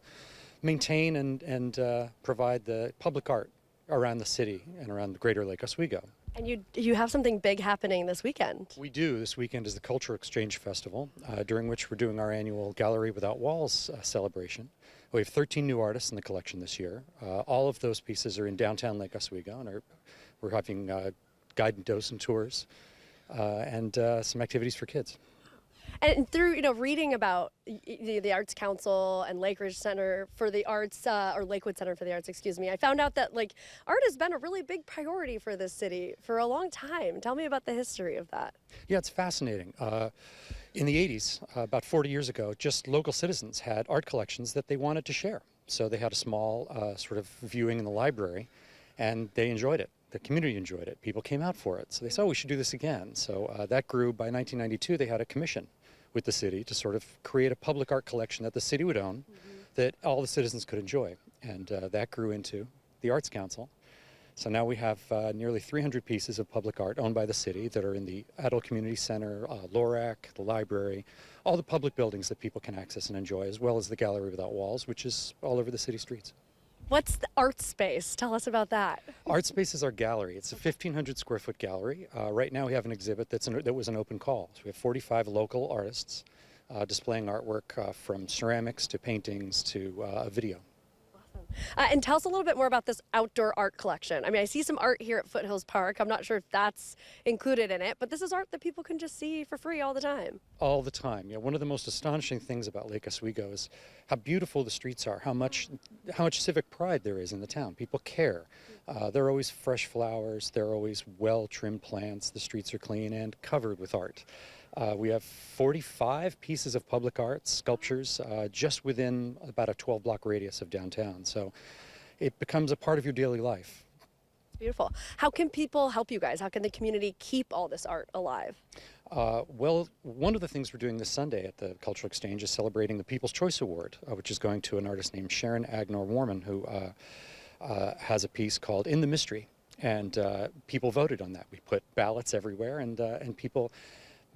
maintain and provide the public art around the city and around the greater Lake Oswego. And you have something big happening this weekend. We do. This weekend is the Cultural Exchange Festival, during which we're doing our annual Gallery Without Walls celebration. We have 13 new artists in the collection this year. All of those pieces are in downtown Lake Oswego, and we're having guided docent tours and some activities for kids. And through reading about the Arts Council and Lakewood Center for the Arts, or Lakewood Center for the Arts, excuse me, I found out that art has been a really big priority for this city for a long time. Tell me about the history of that. Yeah, it's fascinating. In the 80s, about 40 years ago, just local citizens had art collections that they wanted to share. So they had a small sort of viewing in the library, and they enjoyed it. The community enjoyed it. People came out for it. So they said, oh, we should do this again. So that grew. By 1992, they had a commission with the city to sort of create a public art collection that the city would own, that all the citizens could enjoy. And that grew into the Arts Council. So now we have nearly 300 pieces of public art owned by the city that are in the Adult Community Center, LORAC, the library, all the public buildings that people can access and enjoy, as well as the Gallery Without Walls, which is all over the city streets. What's the Art Space? Tell us about that. Art Space is our gallery. It's a 1,500 square foot gallery. Right now we have an exhibit that was an open call. So we have 45 local artists displaying artwork from ceramics to paintings to video. And tell us a little bit more about this outdoor art collection. I mean, I see some art here at Foothills Park. I'm not sure if that's included in it, but this is art that people can just see for free all the time. All the time. Yeah, one of the most astonishing things about Lake Oswego is how beautiful the streets are, how much civic pride there is in the town. People care. There are always fresh flowers. There are always well-trimmed plants. The streets are clean and covered with art. We have 45 pieces of public art, sculptures, just within about a 12-block radius of downtown. So it becomes a part of your daily life. Beautiful. How can people help you guys? How can the community keep all this art alive? Well, one of the things we're doing this Sunday at the Cultural Exchange is celebrating the People's Choice Award, which is going to an artist named Sharon Agnor Warman, who has a piece called In the Mystery. And people voted on that. We put ballots everywhere, and people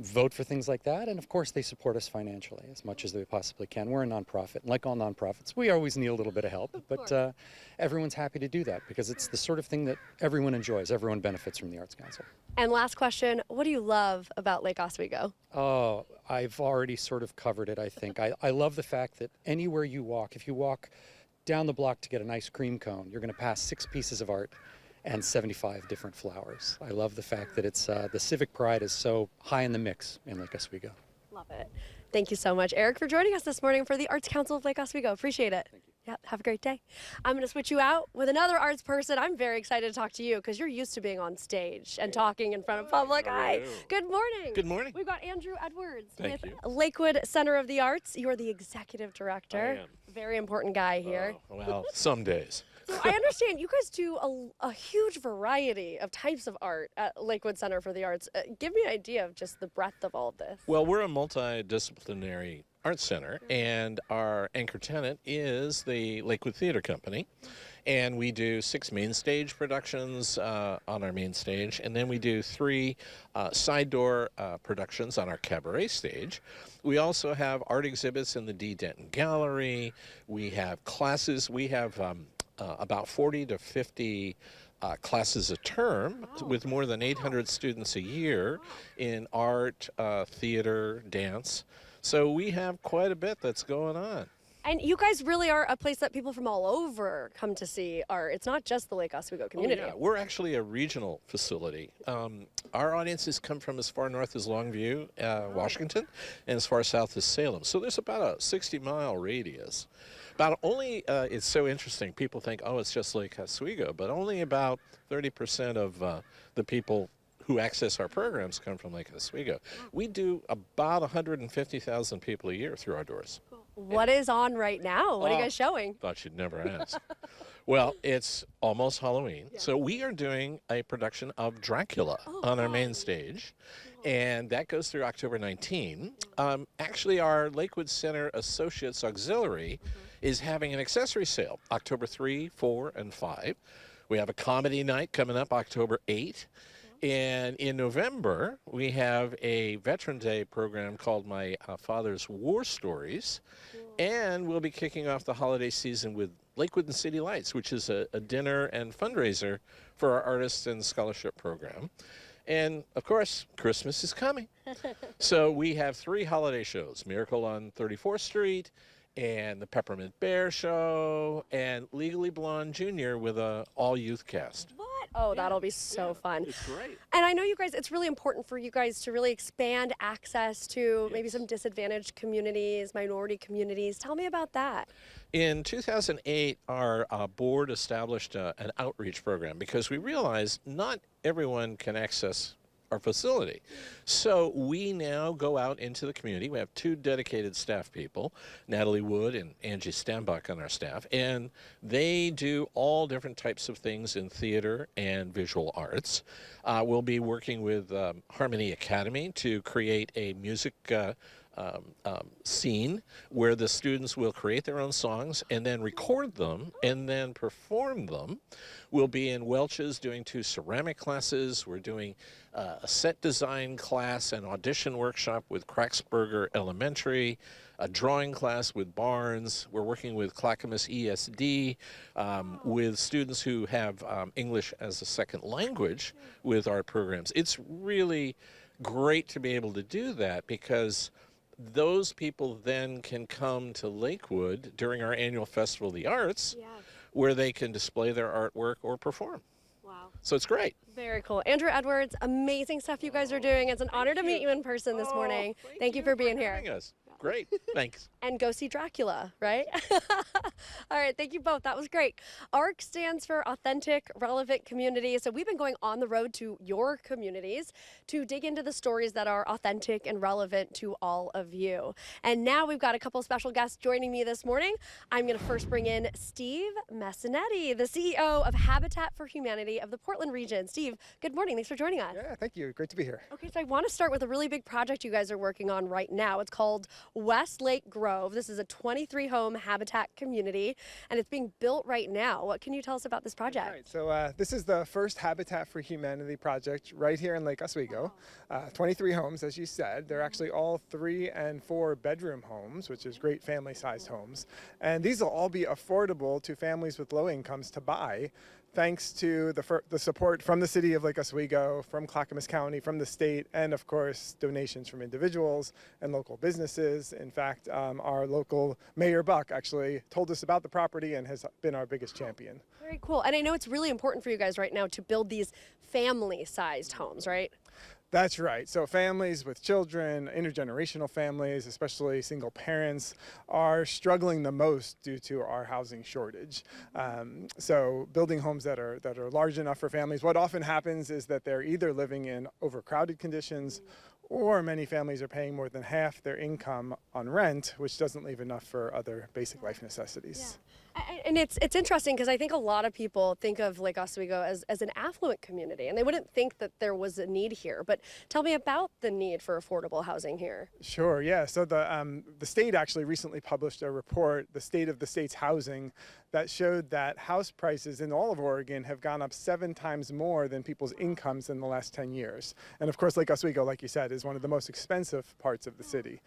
vote for things like that. And of course, they support us financially as much as they possibly can. We're a nonprofit. And like all nonprofits, we always need a little bit of help, but everyone's happy to do that because it's the sort of thing that everyone enjoys. Everyone benefits from the Arts Council. And last question, what do you love about Lake Oswego? Oh, I've already sort of covered it, I think. I love the fact that anywhere you walk, if you walk down the block to get an ice cream cone, you're going to pass 6 pieces of art and 75 different flowers. I love the fact that it's the civic pride is so high in the mix in Lake Oswego. Love it. Thank you so much, Eric, for joining us this morning for the Arts Council of Lake Oswego. Appreciate it. Thank you. Yeah, have a great day. I'm going to switch you out with another arts person. I'm very excited to talk to you because you're used to being on stage and talking in front of public. Hi. Good morning. Good morning. We've got Andrew Edwards Thank with you. Lakewood Center of the Arts. You're the executive director. I am. Very important guy here. Oh, well, some days. So I understand you guys do a huge variety of types of art at Lakewood Center for the Arts. Give me an idea of just the breadth of all of this. Well, we're a multidisciplinary arts center, and our anchor tenant is the Lakewood Theater Company. And we do 6 main stage productions on our main stage, and then we do 3 side door productions on our cabaret stage. We also have art exhibits in the D. Denton Gallery. We have classes. We have about 40 to 50 classes a term with more than 800 students a year in art, theater, dance. So we have quite a bit that's going on. And you guys really are a place that people from all over come to see art. It's not just the Lake Oswego community. Oh, yeah. We're actually a regional facility. Our audiences come from as far north as Longview, Washington, and as far south as Salem. So there's about a 60-mile radius. About only, it's so interesting, people think, oh, it's just Lake Oswego, but only about 30% of the people who access our programs come from Lake Oswego. We do about 150,000 people a year through our doors. What is on right now? What are you guys showing? Thought you'd never ask. Well, it's almost Halloween, so we are doing a production of Dracula on our main stage, and that goes through October 19. Actually, our Lakewood Center Associates Auxiliary is having an accessory sale October 3, 4, and 5. We have a comedy night coming up October 8. And in November, we have a Veteran Day program called My Father's War Stories. And we'll be kicking off the holiday season with Lakewood and City Lights, which is a dinner and fundraiser for our artists and scholarship program. And, of course, Christmas is coming. So we have 3 holiday shows, Miracle on 34th Street, and the Peppermint Bear Show, and Legally Blonde Jr. with an all-youth cast. Oh, that'll be so fun. It's great. And I know you guys, it's really important for you guys to really expand access to maybe some disadvantaged communities, minority communities. Tell me about that. In 2008, our board established an outreach program because we realized not everyone can access our facility. So we now go out into the community. We have 2 dedicated staff people, Natalie Wood and Angie Stambach on our staff, and they do all different types of things in theater and visual arts. We'll be working with Harmony Academy to create a music scene where the students will create their own songs and then record them and then perform them. We'll be in Welch's doing 2 ceramic classes. We're doing a set design class and audition workshop with Cracksburger Elementary, a drawing class with Barnes. We're working with Clackamas ESD with students who have English as a second language with our programs. It's really great to be able to do that because those people then can come to Lakewood during our annual Festival of the Arts where they can display their artwork or perform. Wow. So it's great. Very cool. Andrew Edwards, amazing stuff you guys are doing. It's an honor to meet you in person this morning. Thank you for being here. Having us. Great. Thanks. And go see Dracula, right? All right, thank you both. That was great. ARC stands for Authentic, Relevant Communities. So we've been going on the road to your communities to dig into the stories that are authentic and relevant to all of you. And now we've got a couple special guests joining me this morning. I'm going to first bring in Steve Messinetti, the CEO of Habitat for Humanity of the Portland region. Steve, good morning. Thanks for joining us. Yeah, thank you. Great to be here. Okay, so I want to start with a really big project you guys are working on right now. It's called Westlake Grove. This is a 23-home habitat community, and it's being built right now. What can you tell us about this project? Right, so this is the first Habitat for Humanity project right here in Lake Oswego. 23 homes, as you said. They're actually all 3 and 4 bedroom homes, which is great family-sized homes. And these will all be affordable to families with low incomes to buy, thanks to the support from the city of Lake Oswego, from Clackamas County, from the state, and of course donations from individuals and local businesses. In fact, our local Mayor Buck actually told us about the property and has been our biggest champion. Very cool. And I know it's really important for you guys right now to build these family-sized homes, right? That's right. So families with children, intergenerational families, especially single parents, are struggling the most due to our housing shortage. So building homes that are large enough for families, what often happens is that they're either living in overcrowded conditions, or many families are paying more than half their income on rent, which doesn't leave enough for other basic life necessities. Yeah. And it's interesting because I think a lot of people think of Lake Oswego as an affluent community, and they wouldn't think that there was a need here. But tell me about the need for affordable housing here. Sure, yeah. So the state actually recently published a report, the State of the State's Housing, that showed that house prices in all of Oregon have gone up 7 times more than people's incomes in the last 10 years. And of course, Lake Oswego, like you said, is one of the most expensive parts of the city.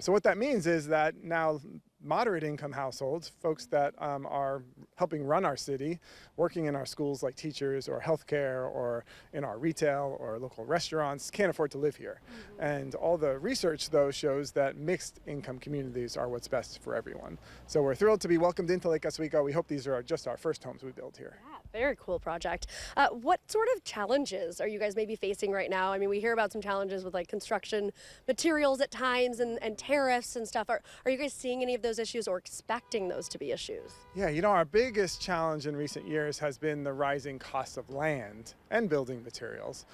So what that means is that now moderate income households, folks that are helping run our city, working in our schools like teachers or healthcare or in our retail or local restaurants, can't afford to live here. And all the research, though, shows that mixed income communities are what's best for everyone. So we're thrilled to be welcomed into Lake Oswego. We hope these are just our first homes we build here. Yeah, very cool project. What sort of challenges are you guys maybe facing right now? I mean, we hear about some challenges with like construction materials at times and tariffs and stuff. Are you guys seeing any of those issues or expecting those to be issues? Yeah, you know, our biggest challenge in recent years has been the rising cost of land and building materials,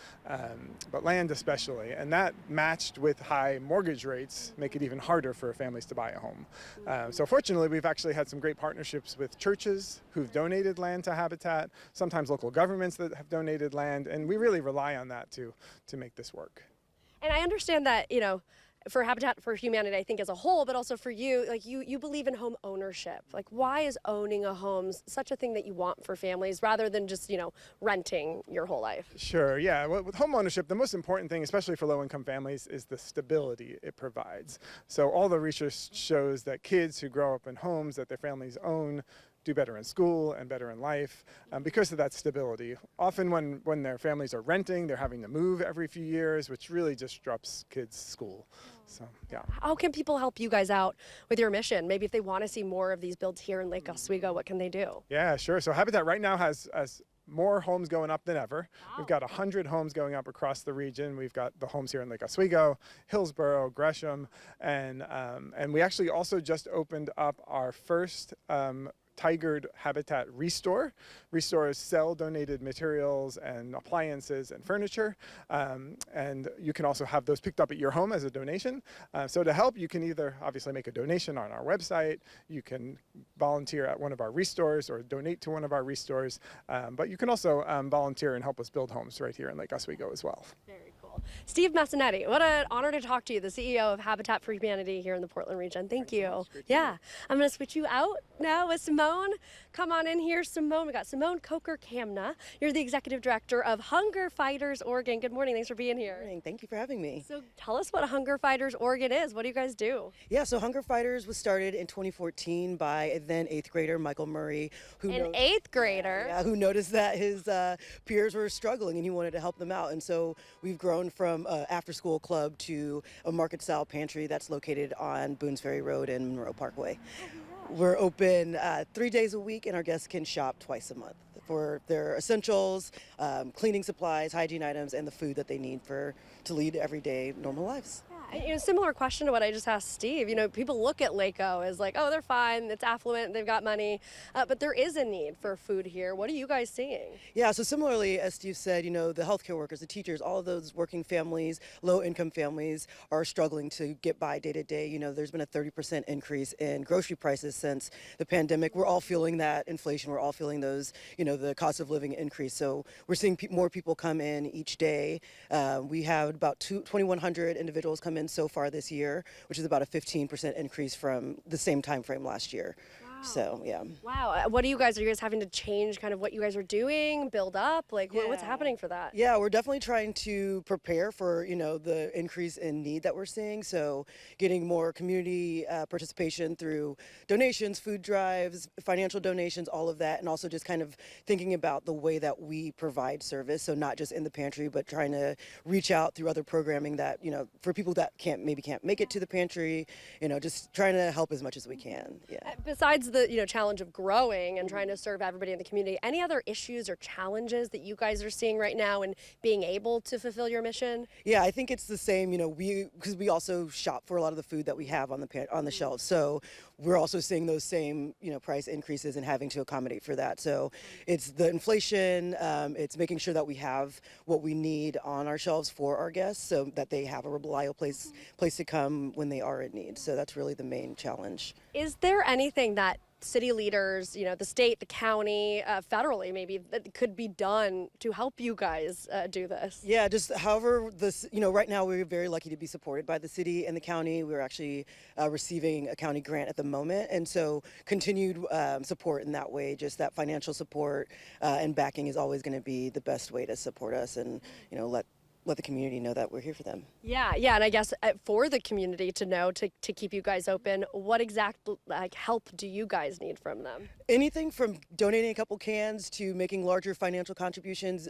but land especially. And that matched with high mortgage rates make it even harder for families to buy a home. So fortunately, we've actually had some great partnerships with churches who've donated land to Habitat, sometimes local governments that have donated land, and we really rely on that to make this work. And I understand that, you know, for Habitat for Humanity, I think as a whole, but also for you, like you believe in home ownership. Like, why is owning a home such a thing that you want for families rather than just, you know, renting your whole life? Sure, yeah. Well, with home ownership, the most important thing, especially for low-income families, is the stability it provides. So all the research shows that kids who grow up in homes that their families own do better in school and better in life because of that stability. Often when their families are renting, they're having to move every few years, which really disrupts kids' school. So, yeah. How can people help you guys out with your mission? Maybe if they want to see more of these builds here in Lake Oswego, what can they do? Yeah, sure. So Habitat right now has more homes going up than ever. Wow. We've got 100 homes going up across the region. We've got the homes here in Lake Oswego, Hillsborough, Gresham, and we actually also just opened up our first Tigered Habitat Restore. Restores sell donated materials and appliances and furniture, and you can also have those picked up at your home as a donation. So to help, you can either obviously make a donation on our website, you can volunteer at one of our restores or donate to one of our restores, but you can also volunteer and help us build homes right here in Lake Oswego as well. Very cool. Steve Messinetti, what an honor to talk to you, the CEO of Habitat for Humanity here in the Portland region. Thank you. Yeah, I'm going to switch you out now with Simone. Come on in here, Simone. We got Simone Coker-Kamna. You're the executive director of Hunger Fighters Oregon. Good morning. Thanks for being here. Good morning. Thank you for having me. So tell us what Hunger Fighters Oregon is. What do you guys do? Yeah, so Hunger Fighters was started in 2014 by a then 8th grader, Michael Murray. An 8th grader? Yeah, who noticed that his peers were struggling and he wanted to help them out. And so we've grown from an after-school club to a market-style pantry that's located on Boones Ferry Road and Monroe Parkway. We're open 3 days a week, and our guests can shop twice a month for their essentials, cleaning supplies, hygiene items, and the food that they need to lead everyday normal lives. You know, similar question to what I just asked Steve. You know, people look at Lakeo as like, oh, they're fine, it's affluent, they've got money, but there is a need for food here. What are you guys seeing? Yeah, so similarly, as Steve said, you know, the healthcare workers, the teachers, all of those working families, low-income families are struggling to get by day to day. You know, there's been a 30% increase in grocery prices since the pandemic. We're all feeling that inflation. We're all feeling those, you know, the cost of living increase. So we're seeing more people come in each day. We had about 2,100 individuals come in in so far this year, which is about a 15% increase from the same time frame last year. So, yeah. Wow. What are you guys having to change kind of what you guys are doing, build up? Like, what's happening for that? Yeah, we're definitely trying to prepare for, the increase in need that we're seeing. So getting more community participation through donations, food drives, financial donations, all of that. And also just kind of thinking about the way that we provide service. So not just in the pantry, but trying to reach out through other programming that, for people that can't make it to the pantry, just trying to help as much as we can. Yeah. Besides the challenge of growing and trying to serve everybody in the community, any other issues or challenges that you guys are seeing right now in being able to fulfill your mission? Yeah, I think it's the same. Because we also shop for a lot of the food that we have on the shelves, so we're also seeing those same price increases and having to accommodate for that. So it's the inflation, it's making sure that we have what we need on our shelves for our guests, so that they have a reliable place to come when they are in need. So that's really the main challenge. Is there anything that city leaders, the state, the county, federally maybe, that could be done to help you guys do this? Yeah, just however this, right now we're very lucky to be supported by the city and the county. We're actually receiving a county grant at the moment. And so continued support in that way, just that financial support and backing is always going to be the best way to support us and, let the community know that we're here for them. Yeah, and I guess for the community to know to keep you guys open, what exact help do you guys need from them? Anything from donating a couple cans to making larger financial contributions.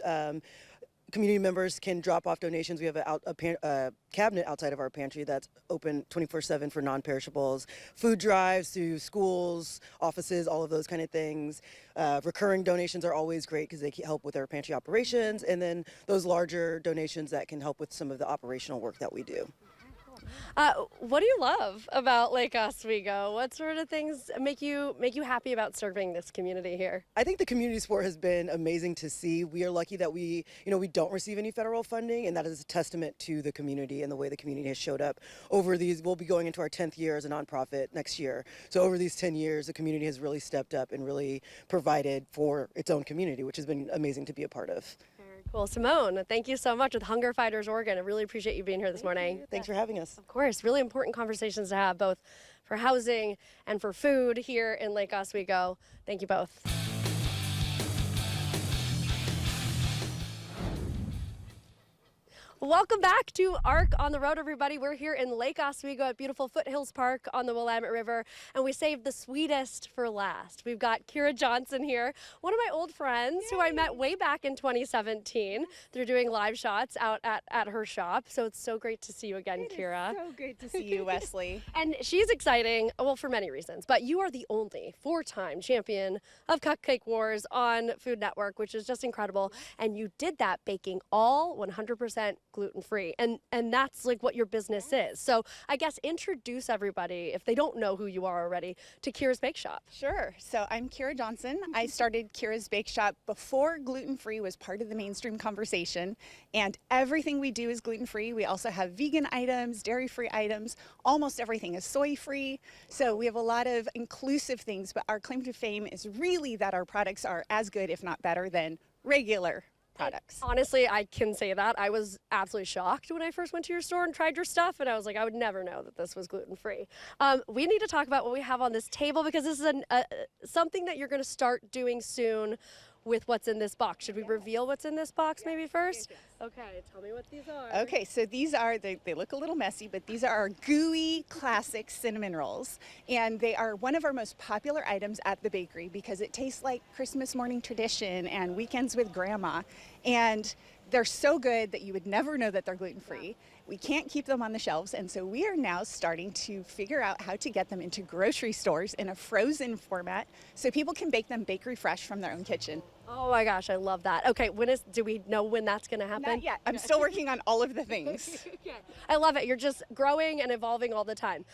Community members can drop off donations. We have a cabinet outside of our pantry that's open 24/7 for non-perishables. Food drives to schools, offices, all of those kind of things. Recurring donations are always great because they help with our pantry operations. And then those larger donations that can help with some of the operational work that we do. What do you love about Lake Oswego? What sort of things make you happy about serving this community here? I think the community support has been amazing to see. We are lucky that we don't receive any federal funding, and that is a testament to the community and the way the community has showed up over these. We'll be going into our 10th year as a nonprofit next year. So over these 10 years, the community has really stepped up and really provided for its own community, which has been amazing to be a part of. Well, Simone, thank you so much with Hunger Fighters Oregon. I really appreciate you being here this morning. Thanks for having us. Of course, really important conversations to have, both for housing and for food here in Lake Oswego. Thank you both. Welcome back to ARC on the Road, everybody. We're here in Lake Oswego at beautiful Foothills Park on the Willamette River, and we saved the sweetest for last. We've got Kyra Johnson here, one of my old friends who I met way back in 2017 through doing live shots out at her shop. So it's so great to see you again, Kyra. So great to see you, Wesley. And she's exciting, well, for many reasons, but you are the only 4-time champion of Cupcake Wars on Food Network, which is just incredible. And you did that baking all 100% gluten-free, and that's like what your business is. So I guess introduce everybody, if they don't know who you are already, to Kyra's Bake Shop. Sure. So I'm Kyra Johnson. I started Kyra's Bake Shop before gluten-free was part of the mainstream conversation, and everything we do is gluten-free. We also have vegan items, dairy-free items. Almost everything is soy-free. So we have a lot of inclusive things, but our claim to fame is really that our products are as good, if not better, than regular products. Honestly, I can say that. I was absolutely shocked when I first went to your store and tried your stuff, and I was like, I would never know that this was gluten-free. We need to talk about what we have on this table, because this is something that you're going to start doing soon with what's in this box. Should we reveal what's in this box maybe first? Okay, tell me what these are. Okay, so these are, they look a little messy, but these are our gooey classic cinnamon rolls. And they are one of our most popular items at the bakery because it tastes like Christmas morning tradition and weekends with grandma. And they're so good that you would never know that they're gluten-free. We can't keep them on the shelves, and so we are now starting to figure out how to get them into grocery stores in a frozen format so people can bake them bakery fresh from their own kitchen. Oh my gosh, I love that. Okay, do we know when that's going to happen? Not yet. I'm still working on all of the things. Okay. I love it. You're just growing and evolving all the time.